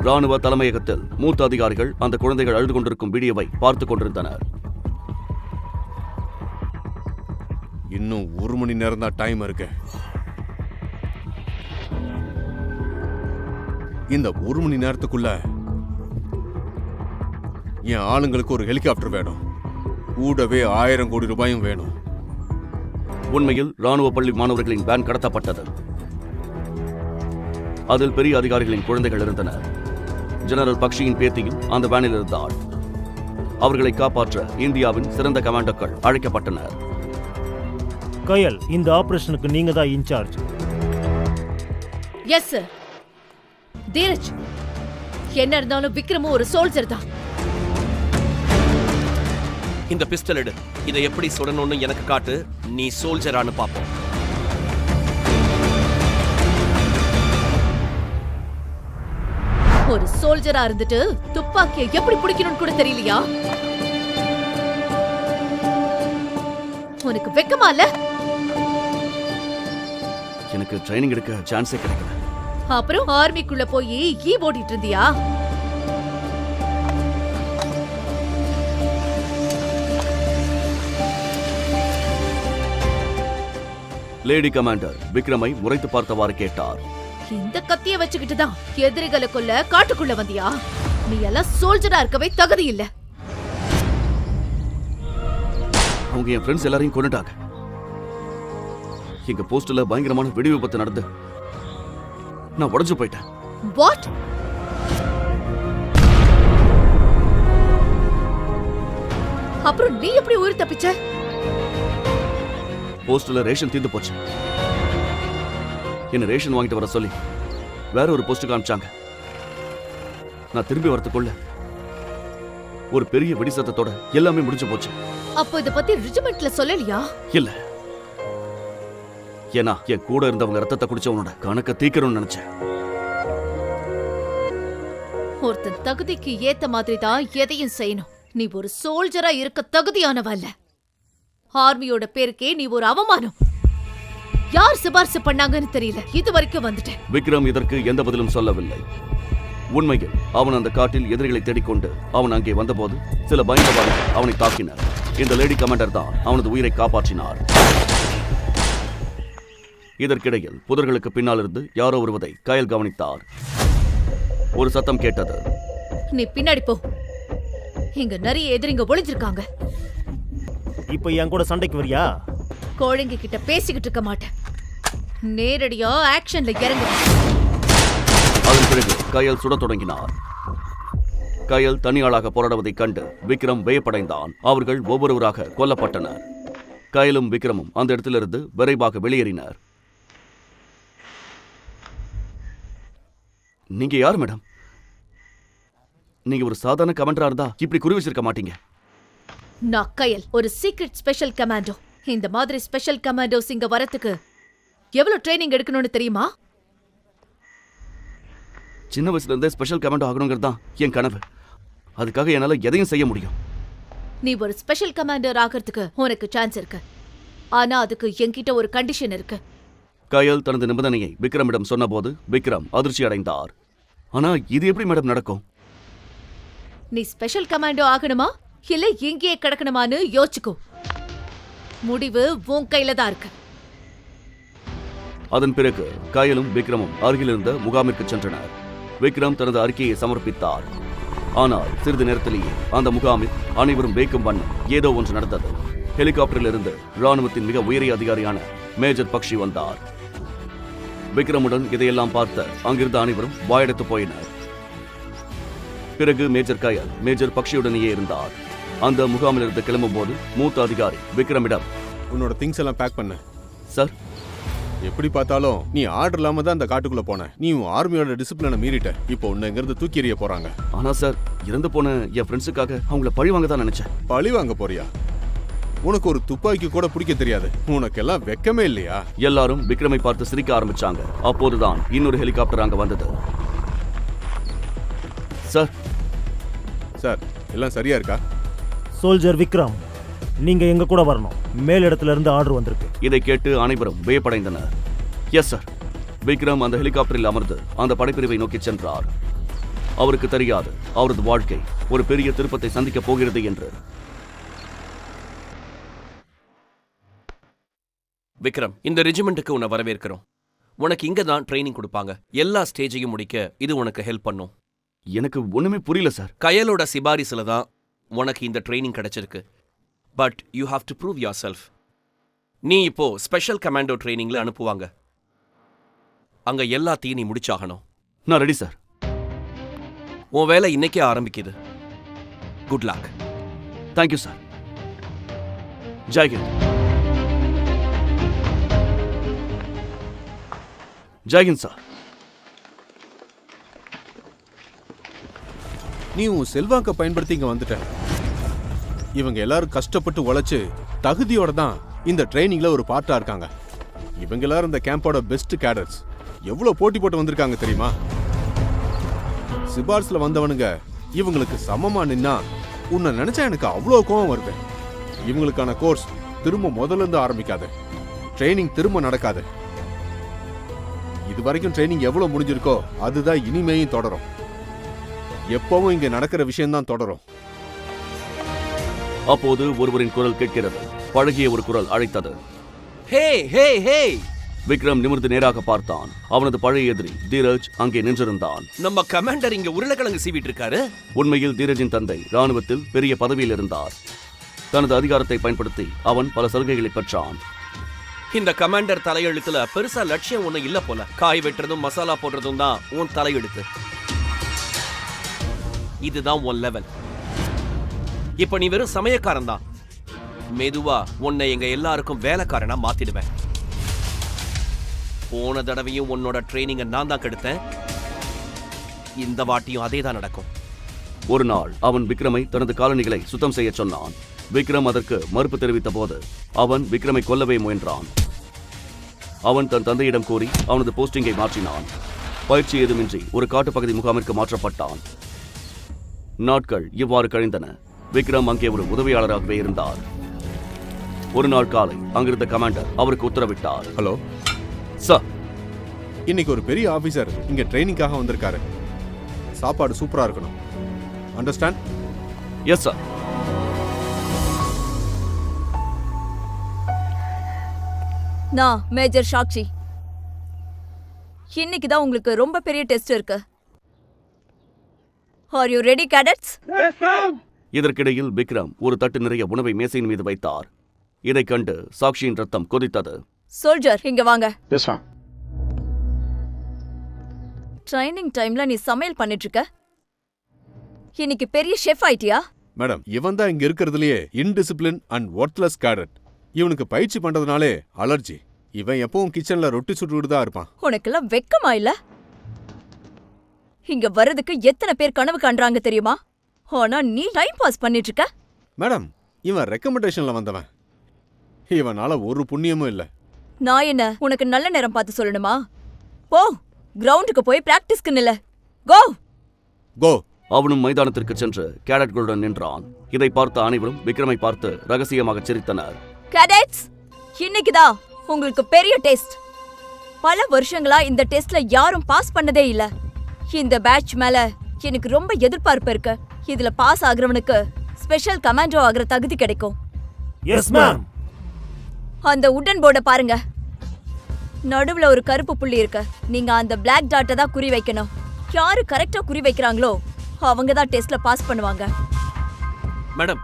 ராணுவ தலைமையகத்தில் மூத்த அதிகாரிகள் அந்த குழந்தைகள் அழுது கொண்டிருக்கும் வீடியோவை பார்த்துக் கொண்டிருந்தனர். இன்னும் 1 மணி நேரம் தான் டைம் இருக்கு. இந்த 1 மணி நேரத்துக்குள்ள என் ஆளுங்களுக்கு ஒரு ஹெலிகாப்டர் வேணும். கூடவே 1000 கோடி ரூபாயும் வேணும். உண்மையில் ராணுவ பள்ளி மாணவர்களின் வேன் கடத்தப்பட்டது. அதில் பெரிய அதிகாரிகளின் குழந்தைகள் இருந்தனர். ஜெனரல் பக்ஷியின் பேத்தியும் அந்த வேனில் இருந்தார். அவர்களை காப்பாற்ற இந்தியாவின் சிறந்த கமாண்டோக்கள் அழைக்கப்பட்டனர். கயல், இந்த ஆபரேஷனுக்கு நீங்க தான் இன்சார்ஜ். Yes sir. தீரஜ், என்ன இருந்தாலும் விக்ரமும் ஒரு சோல்ஜர் தான். இந்த பிஸ்டல் எடு. இதை எப்படி சுடணும்னு எனக்கு காட்டு. நீ சோல்ஜரானு பாப்போம். ஒரு சோல்ஜரா இருந்துட்டு துப்பாக்கியை எப்படி பிடிக்கணும்னு கூட தெரியலையா? உனக்கு வெக்கமா இல்ல? எனக்கு ட்ரைனிங் எடுக்க சான்ஸே கிடைக்கல. அப்புறம் ஆர்மிக்குள்ள போய் ஈ ஓடிட்டு இருந்தியா? லேடி கமாண்டர் விக்ரமை முறைத்து பார்த்தவாறு கேட்டார். இந்த கத்திய வச்சுக்கிட்டு தான் எதிரிகளை கொல்ல காட்டுக்குள்ள வந்தியா? நீ எல்லாம் சோல்ஜரா இருக்கவே தகுதி இல்ல. அவங்க என் ஃப்ரெண்ட்ஸ் எல்லாரையும் கொன்னுட்டாங்க. எங்க போஸ்ட்ல பயங்கரமான வெடி விபத்து நடந்து நான் உடைஞ்சு போயிட்டேன். வாட்? அப்புறம் நீ எப்படி உயிர் தப்பிச்ச? போஸ்ட்ல ரேஷன் தீர்ந்து போச்சு. என்ன ரேஷன் வாங்கிட்டு வர சொல்லி வேற ஒரு போஸ்ட்டுக்கு அனுப்பிச்சாங்க. நான் திரும்பி வரதுக்குள்ள ஒரு பெரிய வெடி சத்தத்தோட எல்லாமே முடிஞ்சு போச்சு. அப்போ இத பத்தி ரெஜிமெண்ட்ல சொல்லலையா? இல்ல, ஏன்னா என் கூட இருந்தவங்க ரத்தத்தை குடிச்சவனோட கணக்க தீக்கணும்னு நினைச்சேன். ஒருத்தன் தகுதிக்கு ஏத்த மாதிரி தான் எதையும் செய்யணும். நீ ஒரு சோல்ஜரா இருக்க தகுதியானவ இல்ல. ஆர்மியோட பேருக்கே நீ ஒரு அவமானம். யார் சிபாரிசு பண்ணாங்கன்னு தெரியல. இது வரைக்கும் வந்துட்டேன். விக்ரம் இதற்கு எந்த பதிலும் சொல்லவில்லை. உண்மையில் அவன் அந்த காட்டில் எதிரிகளை தேடிக்கொண்டு அவன் அங்கே வந்தபோது சில பயங்கரவாதிகள் அவனை தாக்கினர். இந்த லேடி கமாண்டர் தான் அவனது உயிரை காப்பாற்றினார். இதற்கிடையில் புதர்களுக்கு பின்னால் இருந்து யாரோ வருவதை கயல் கவனித்தார். ஒரு சத்தம் கேட்டது. நீ பின்னாடி போ. இங்க நிறைய எதிரிங்க ஒளிஞ்சிருக்காங்க. இப்ப என் கூட சண்டைக்கு வரியா? கோழிங்க கிட்ட பேசிக்கிட்டு இருக்க மாட்டேன். நேரடியா ஆக்ஷன்ல இறங்கு. அதன் பிறகு கயல் சுடத் தொடங்கினார். கயல் தனியாளாக போராடுவதைக் கண்டு விக்ரம் வியப்படைந்தான். அவர்கள் ஒவ்வொருவராக கொல்லப்பட்டனர். கயலும் விக்ரமும் அந்த இடத்திலிருந்து விரைவாக வெளியேறினர். நீங்க யார் மேடம்? நீங்க ஒரு சாதாரண கமாண்டரா இருந்தா இப்படி குறி வச்சிருக்க மாட்டீங்க. நான் கயல், ஒரு சீக்ரெட் ஸ்பெஷல் கமாண்டோ. இந்த மாதிரி ஸ்பெஷல் கமாண்டோஸ் இங்க வரதுக்கு எவ்வளவு ட்ரைனிங் எடுக்கணும்னு தெரியுமா? சின்ன வயசுல இருந்தே ஸ்பெஷல் கமாண்டோ ஆகணுங்கிறது தான் என் கனவு. அதுக்காக என்னால எதையும் செய்ய முடியும். நீ ஒரு ஸ்பெஷல் கமாண்டர் ஆகிறதுக்கு உனக்கு சான்ஸ் இருக்கு. ஆனா அதுக்கு என்கிட்ட ஒரு கண்டிஷன் இருக்கு. கயல் தனது நிபந்தனையை விக்ரமிடம் சொன்னபோது விக்ரம் அதிர்ச்சி அடைந்தார். ஆனா இது எப்படி மேடம் நடக்கும்? நீ ஸ்பெஷல் கமாண்டோ ஆகணுமா இல்ல இங்கேயே கிடக்கணுமான்னு யோசிச்சுக்கோ. முடிவு உன் கையில தான் இருக்கு. அதன் பிறகு கயலும் விக்ரமும் அருகில் இருந்த முகாமிற்கு சென்றனர். விக்ரம் தனது அறிக்கையை சமர்ப்பித்தார். ஆனால் சிறிது நேரத்திலேயே அந்த முகாமில் அனைவரும் வேக்கும் வண்ணம் ஏதோ ஒன்று நடந்தது. ஹெலிகாப்டரில் இருந்து ராணுவத்தின் மிக உயரிய அதிகாரியான மேஜர் பக்ஷி வந்தார். விக்ரமுடன் இதையெல்லாம் பார்த்த அங்கிருந்த அனைவரும் வாயெடுத்து போயினர். பிறகு மேஜர் கயல் மேஜர் பக்ஷியுடனேயே இருந்தார். அந்த முகாமில் இருந்து கிளம்பும் போது மூத்த அதிகாரி விக்ரமிடம், உன்னோட திங்ஸ் எல்லாம் பேக் பண்ண. சார், எப்படி பார்த்தாலும் நீ ஆர்டர் இல்லாம தான் அந்த காட்டுக்குள்ள போன. நீ உன் ஆர்மியோட டிசிப்ளினை மீறிட்ட. இப்போ உன்னை இங்கிருந்து தூக்கி எறிய போறாங்க. ஆனா சார், இறந்து போன என் ஃப்ரெண்ட்ஸுக்காக அவங்கள பழி வாங்க தான் நினைச்சேன். பழி வாங்க போறியா? உனக்கு ஒரு துப்பாக்கி கூட பிடிக்க தெரியாது. உனக்கெல்லாம் வெக்கமே இல்லையா? எல்லாரும் விக்ரமை பார்த்து சிரிக்க ஆரம்பிச்சாங்க. அப்போதுதான் இன்னொரு ஹெலிகாப்டர் அங்க வந்தது. சார், சார், எல்லாம் சரியா இருக்கா? சோல்ஜர் விக்ரம், நீங்க எங்க கூட வரணும். மேல் இடத்துல இருந்து ஆர்டர் வந்திருக்கு. இதை கேட்டு அனைவரும் வியப்படைந்தனர். Yes sir. விக்ரம் அந்த ஹெலிகாப்டரில் அமர்ந்து அந்த படைப்பிரிவை நோக்கி சென்றார். அவருக்கு தெரியாது அவரது வாழ்க்கை ஒரு பெரிய திருப்பத்தை சந்திக்கப் போகிறது என்று. விக்ரம், இந்த ரெஜிமெண்ட்டுக்கு உன்னை வரவேற்கிறோம். உனக்கு இங்க தான் ட்ரைனிங் கொடுப்பாங்க. எல்லா ஸ்டேஜையும் முடிக்க இது உனக்கு ஹெல்ப் பண்ணும். எனக்கு ஒண்ணுமே புரியல சார். கயலோட சிபாரிசுல தான் உனக்கு இந்த ட்ரைனிங் கிடைச்சிருக்கு. But you have to prove your self. நீ இப்போ ஸ்பெஷல் கமாண்டோ ட்ரைனிங்ல அனுப்புவாங்க. அங்க எல்லாத்தையும் நீ முடிச்சாகணும். நான் ரெடி சார். உன் வேலை இன்னைக்கே ஆரம்பிக்குது. Good luck. Thank you sir. Jai Hind. Jai Hind sir. நீ உன் செல்வாக்க பயன்படுத்தி இங்க வந்துட்ட. இவங்க எல்லாரும் கஷ்டப்பட்டு உழைச்சு தகுதியோட தான் இந்த ட்ரைனிங்ல ஒரு பார்ட்டா இருக்காங்க. இவங்க எல்லாரும் இந்த கேம்போட பெஸ்ட் கேடட்ஸ். எவ்வளவு போட்டி போட்டு வந்திருக்காங்க தெரியுமா? சிபார்ஸ்ல வந்தவனுங்க இவங்களுக்கு சமமா நின்னா உன்னை நினைச்சா எனக்கு அவ்வளோ கோவம் வருது. இவங்களுக்கான கோர்ஸ் திரும்ப முதல்ல இருந்து ஆரம்பிக்காது. ட்ரைனிங் திரும்ப நடக்காது. இது வரைக்கும் ட்ரைனிங் எவ்வளவு முடிஞ்சிருக்கோ அதுதான் இனிமேயும் தொடரும். எப்பவும் இங்க நடக்கிற விஷயம்தான் தொடரும். அப்போது ஒருவரின் குரல் கேட்கிறது. பழகிய ஒரு குரல் அழைத்தது. ஹே ஹே ஹே! விக்ரம் நிமிர்ந்து நேராக பார்த்தான். அவனது பழைய எதிரி தீரஜ் அங்கே நின்றிருந்தான். நம்ம கமாண்டர் இங்க உருளைக்கிழங்கு சீவிட்டு இருக்காரு. உண்மையில் தீரஜின் தந்தை ராணுவத்தில் பெரிய பதவியில் இருந்தார். தனது அதிகாரத்தை பயன்படுத்தி அவன் பல சலுகைகளை பெற்றான். இந்த கமாண்டர் தலையெழுத்துல பெருசா லட்சியம் ஒண்ணு இல்ல போல. காய் வெட்டுறதும் மசாலா போடுறதும் தான் உன் தலையெழுத்து. இதுதான் உன் லெவல். இப்ப நீ வெறும் சமயக்காரன் தான். மெதுவா உன்னை எங்க எல்லாருக்கும் வேலைக்காரனா மாத்திடுவேன். போன தடவையும் உன்னோட ட்ரைனிங்கை நான் தான் கெடுத்தேன். இந்த வாட்டியும் அதே தான் நடக்கும். ஒரு நாள் அவன் விக்ரமை தனது காலணிகளை சுத்தம் செய்ய சொன்னான். விக்ரம் அதற்கு மறுப்பு தெரிவித்த போது அவன் விக்ரமை கொல்லவே முயன்றான். அவன் தன் தந்தையிடம் கூறி அவனது போஸ்டிங்கை மாற்றினான். பயிற்சி ஏதுமின்றி ஒரு காட்டுப்பகுதி முகாமிற்கு மாற்றப்பட்டான். நாட்கள் இவ்வாறு கழிந்தன. விக்ரம் அங்கே ஒரு உதவியாளராகவே இருந்தார். ஒரு நாள் காலை அங்கிருந்த கமாண்டர் அவருக்கு உத்தரவிட்டார். ஹலோ சார், இன்னைக்கு ஒரு பெரிய ஆபீசர் இங்க ட்ரைனிங்காக வந்திருக்காரு. சாப்பாடு சூப்பரா இருக்கணும். அண்டர்ஸ்டாண்ட்? Yes sir. நான் மேஜர் சாக்ஷி. இன்னைக்கு தான் உங்களுக்கு ரொம்ப பெரிய டெஸ்ட் இருக்கு. Are you ready cadets? இதற்கிடையில் விக்ரம் ஒரு தட்டு நிறைய உணவை மேசையின் மீது வைத்தார். இதைக் கண்டு சாக்ஷியின் ரத்தம் கொதித்தது. சோல்ஜர், இங்க வாங்க. ட்ரைனிங் டைம்ல நீ சமையல் பண்ணிட்டு இருக்க. இன்னைக்கு பெரிய ஷெஃப் ஆயிட்டியா? மேடம், இவன் தான் இங்க இருக்கிறதுலயே இன்டிசிப்ளின் அண்ட் ஒர்த்லெஸ் கேடட். இவனுக்கு பயிற்சி பண்றதுனாலே அலர்ஜி. இவன் எப்பவும் கிச்சன்ல ரொட்டி சுட்டுட்டு தான் இருப்பான். உனக்கெல்லாம் வெக்கமா இல்ல? இங்க வர்றதுக்கு எத்தனை பேர் கனவு காண்றாங்க தெரியுமா? ஆனா நீ டைம் பாஸ் பண்ணிட்டு இருக்க. மேடம், இவன் ரெக்கமெண்டேஷன்ல வந்தவன். இவனால ஒரு புண்ணியமும் இல்ல. நான் என்ன உனக்கு நல்ல நேரம் பார்த்து சொல்லணுமா? போ, கிரவுண்டுக்கு போய் பிராக்டிஸ்க்கு நில்ல. கோ கோ. அவனும் மைதானத்திற்கு சென்று கேடட்களுடன் நின்றான். இதை பார்த்த அனைவரும் விக்ரமை பார்த்து ரகசியமாக சிரித்தனர். கேடட்ஸ், இன்னைக்குதான் உங்களுக்கு பெரிய டெஸ்ட். பல வருஷங்களா இந்த டெஸ்ட்ல யாரும் பாஸ் பண்ணதே இல்ல. இந்த பேட்ச் மேல எனக்கு ரொம்ப எதிர்பார்ப்பு இருக்கு. இதுல பாஸ் ஆகுறவனுக்கு ஸ்பெஷல் கமாண்டோ ஆகிற தகுதி கிடைக்கும். Yes ma'am. அந்த உடன் போர்டை பாருங்க. நடுவுல ஒரு கருப்பு புள்ளி இருக்கு. நீங்க அந்த பிளாக் டாட்டை தான் குறி வைக்கணும். யாரு கரெக்டா குறி வைக்கிறாங்களோ அவங்க தான் டெஸ்ட்ல பாஸ் பண்ணுவாங்க. மேடம்,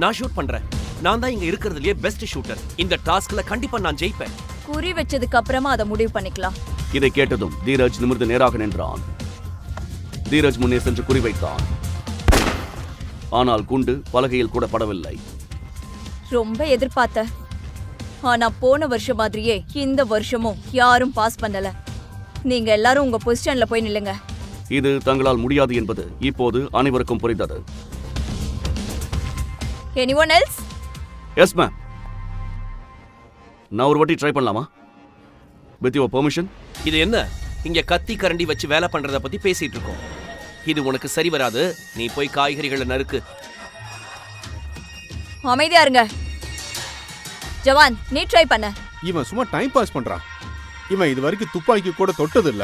நான் ஷூட் பண்றேன். நான் தான் இங்க இருக்கிறதுலயே பெஸ்ட் ஷூட்டர். இந்த டாஸ்க்ல கண்டிப்பா நான் ஜெயிப்பேன். குறி வச்சதுக்கு அப்புறமா அதை முடிவு பண்ணிக்கலாம். இதை கேட்டதும் தீரஜ் நிமிர்ந்து நேராக நின்றான். தீரஜ் முன்னே சென்று குறிவைத்தான். ஆனால் குண்டு பலகையில் கூட படவில்லை. ரொம்ப எதிர்பார்த்த. ஆனா போன வருஷம் மாதிரியே இந்த வருஷமும் யாரும் பாஸ் பண்ணல. நீங்க எல்லாரும் உங்க பொசிஷன்ல போய் நில்லுங்க. இது தங்களால் முடியாது என்பது இப்போது அனைவருக்கும் புரிந்தது. Anyone else? Yes ma'am. நான் ஒரு வாட்டி ட்ரை பண்ணலாமா? With your permission. இது என்ன? இங்க கத்தி கரண்டி வச்சு வேலை பண்றத பத்தி பேசிட்டு இருக்கோம். இது உனக்கு சரி வராது. நீ போய் காய்கறிகளை நறுக்கு. அமைதியா இருங்க. ஜவான், நீ ட்ரை பண்ண. இவன் சும்மா டைம் பாஸ் பண்றான். இவன் இது வரைக்கும் துப்பாக்கி கூட தொட்டது இல்ல.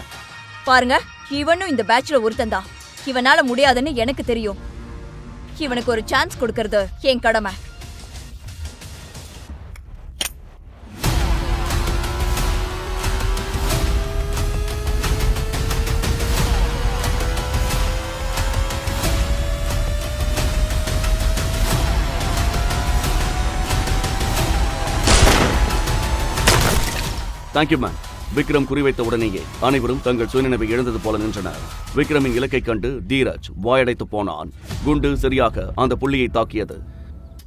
பாருங்க, இவனும் இந்த பேட்ச்ல ஒருத்தன்தான். இவனால முடியாதுன்னு எனக்கு தெரியும். இவனுக்கு ஒரு சான்ஸ் கொடுக்கறது என் கடமை. Thank you ma'am. விக்ரம் குறிவைத்த உடனேயே அனைவரும் தங்கள் சுயநினைவை இழந்தது போல நின்றனர். விக்ரமின் இலக்கை கண்டு தீரஜ் வாயடைத்து போனான். குண்டு சரியாக அந்த புள்ளியை தாக்கியது.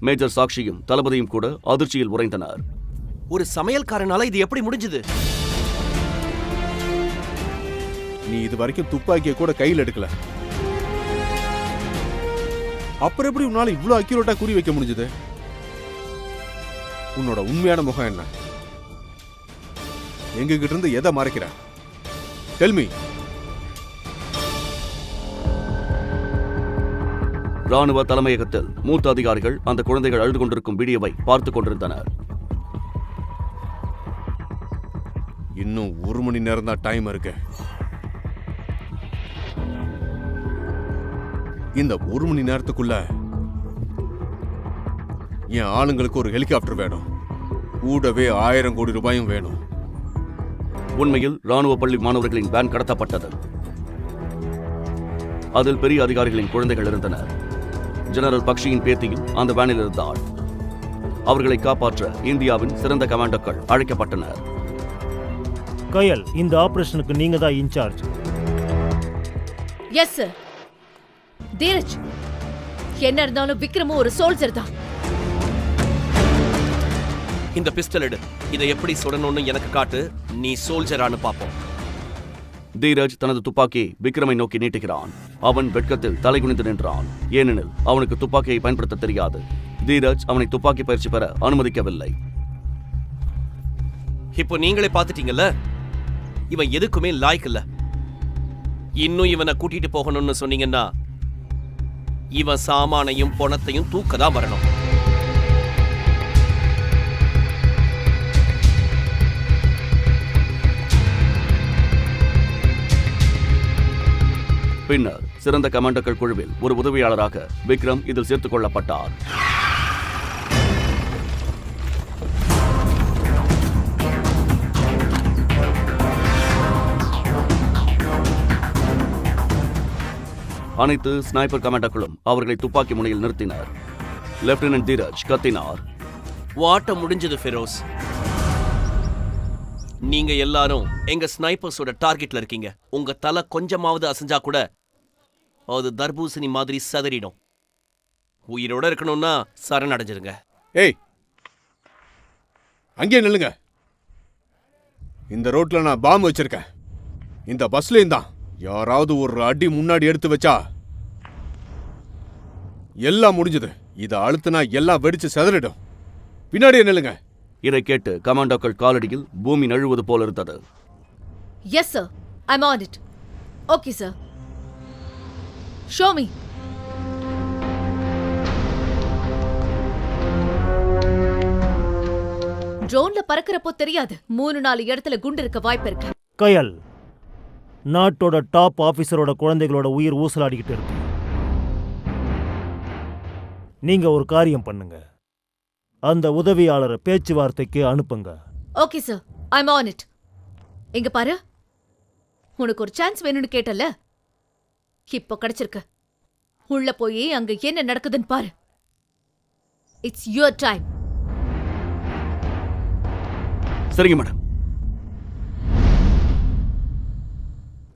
மேஜர் சாக்ஷியும் தளபதியும் கூட அதிர்ச்சியில் உறைந்தனர். ஒரு சமையல்காரனால இது எப்படி முடிஞ்சது? நீ இது வரைக்கும் துப்பாக்கியை கூட கையில் எடுக்கல. அப்புறம் எப்படி உன்னால இவ்வளவு அக்யூரேட்டா குறி வைக்க முடிஞ்சது? உன்னோட உண்மையான முகம் என்ன? எங்க கிட்ட இருந்து எதை மறைக்கிற? Tell me. ராணுவ தலைமையகத்தில் மூத்த அதிகாரிகள் அந்த குழந்தைகள் அழுது கொண்டிருக்கும் வீடியோவை பார்த்துக் கொண்டிருந்தனர். இன்னும் 1 மணி நேரம் தான் டைம் இருக்கு. இந்த 1 மணி நேரத்துக்குள்ள என் ஆளுங்களுக்கு ஒரு ஹெலிகாப்டர் வேணும். கூடவே 1000 கோடி ரூபாயும் வேணும். உண்மையில் ராணுவ பள்ளி மாணவர்களின் வேன் கடத்தப்பட்டது. அதில் பெரிய அதிகாரிகளின் குழந்தைகள் இருந்தனர். ஜெனரல் பக்ஷியின் பேத்தியும் அந்த வேனில் இருந்தாள். அவர்களை காப்பாற்ற இந்தியாவின் சிறந்த கமாண்டோக்கள் அழைக்கப்பட்டனர். கயல், இந்த ஆபரேஷனுக்கு நீங்க தான் இன்சார்ஜ். Yes sir. தீரஜ், என்ன இருந்தாலும் விக்ரமும் ஒரு சோல்ஜர் தான். இந்த பிஸ்டல் எடு. இதை எப்படி சுடணும்னு எனக்கு காட்டு. நீ சோல்ஜரானு பாப்போம். தீரஜ் தனது துப்பாக்கியை விக்ரமை நோக்கி நீட்டுகிறான். அவன் வெட்கத்தில் தலைகுனிந்து நின்றான். ஏனெனில் அவனுக்கு துப்பாக்கியை பயன்படுத்த தெரியாது. தீரஜ் அவனை துப்பாக்கி பயிற்சி பெற அனுமதிக்கவில்லை. இப்போ நீங்களே பாத்துட்டீங்கல்ல, இவன் எதுக்குமே லாய்க்கு இல்ல. இன்னும் இவனை கூட்டிட்டு போகணும்னு சொன்னீங்கன்னா இவன் சாமானையும் பணத்தையும் தூக்கதான் வரணும். பின்னர் சிறந்த கமாண்டோக்கள் குழுவில் ஒரு உதவியாளராக விக்ரம் இதில் சேர்த்துக் கொள்ளப்பட்டார். அனைத்து ஸ்னைப்பர் கமாண்டோக்களும் அவர்களை துப்பாக்கி முனையில் நிறுத்தினர். லெப்டினன்ட் தீரஜ் கத்தினார். வாட்ட முடிஞ்சது ஃபெரோஸ். நீங்க எல்லாரும் எங்க ஸ்னைப்பர்ஸோட டார்கெட்ல இருக்கீங்க. உங்க தலை கொஞ்சமாவது அசைஞ்சா கூட அது தர்பூசணி மாதிரி சதறிடும். உயிரோட இருக்கணும்னா சரணடைஞ்சிருங்க. ஏய், அங்கே நில்லுங்க. இந்த ரோட்ல நான் பாம்பு வச்சிருக்கேன். இந்த பஸ்லயும் தான். யாராவது ஒரு அடி முன்னாடி எடுத்து வச்சா எல்லாம் முடிஞ்சது. இதை அழுத்தினா எல்லாம் வெடிச்சு செதறிடும். பின்னாடியே நில்லுங்க. இதை கேட்டு கமாண்டோக்கள் காலடியில் பூமி நழுவது போல இருந்தது. Yes sir, I'm on it. Okay sir, show me. ட்ரோன்ல பறக்கிறப்போ தெரியாது. 3-4 இடத்துல குண்டு இருக்க வாய்ப்பு இருக்கு. கயல், நாட்டோட டாப் ஆபீசரோட குழந்தைகளோட உயிர் ஊசலாடிக்கிட்டு இருக்கு. நீங்க ஒரு காரியம் பண்ணுங்க. அந்த உதவியாளரை பேச்சுவார்த்தைக்கு அனுப்புங்க. Okay sir, I'm on it. எங்க பாரு, உனக்கு ஒரு சான்ஸ் வேணும்னு கேட்டல, இப்போ கிடைச்சிருக்கு. உள்ள போய் அங்க என்ன நடக்குதுன்னு பாரு. It's your time. சரிங்க மேடம்.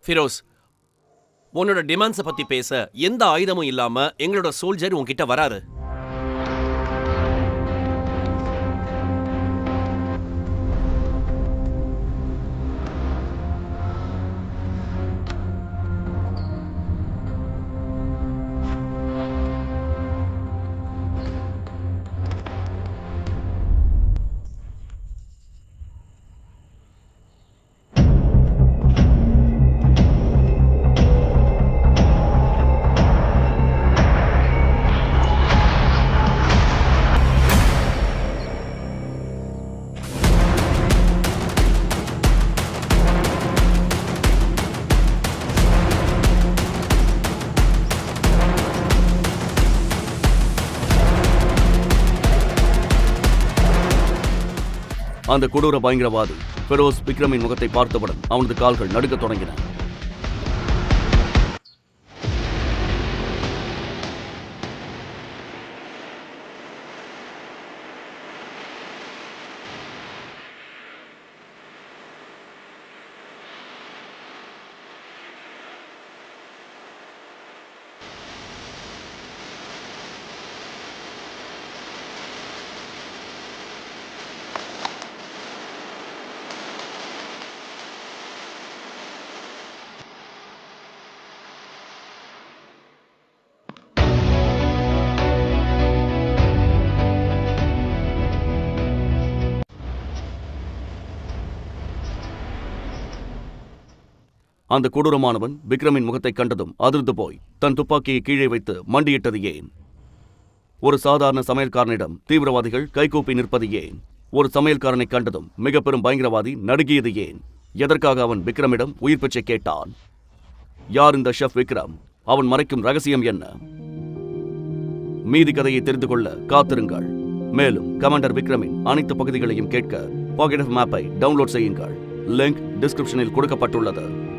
ஃபிரோஸ், உன்னோட டிமாண்ட்ஸை பத்தி பேச எந்த ஆயுதமும் இல்லாம எங்களோட சோல்ஜர் உன்கிட்ட வராரு. அந்த கொடூர பயங்கரவாதி ஃபெரோஸ் விக்ரமின் முகத்தை பார்த்தவுடன் அவனது கால்கள் நடுக்கத் தொடங்கின. அந்த கொடூரமானவன் விக்ரமின் முகத்தை கண்டதும் அதிர்ந்து போய் தன் துப்பாக்கியை கீழே வைத்து மண்டியிட்டது ஏன்? ஒரு சாதாரண சமையல்காரனிடம் தீவிரவாதிகள் கைகூப்பி நிற்பது ஏன்? ஒரு சமையல்காரனை கண்டதும் மிக பெரும் பயங்கரவாதி நடுங்கியது ஏன்? எதற்காக அவன் விக்ரமிடம் உயிர் பிச்சை கேட்டான்? யார் இந்த ஷெஃப் விக்ரம்? அவன் மறைக்கும் ரகசியம் என்ன? மீதி கதையை தெரிந்து கொள்ள காத்திருங்கள். மேலும் கமாண்டர் விக்ரமின் அனைத்து பகுதிகளையும் கேட்க பாக்கெட் ஆஃப் மேப்பை டவுன்லோட் செய்யுங்கள். லிங்க் டிஸ்கிரிப்ஷனில் கொடுக்கப்பட்டுள்ளது.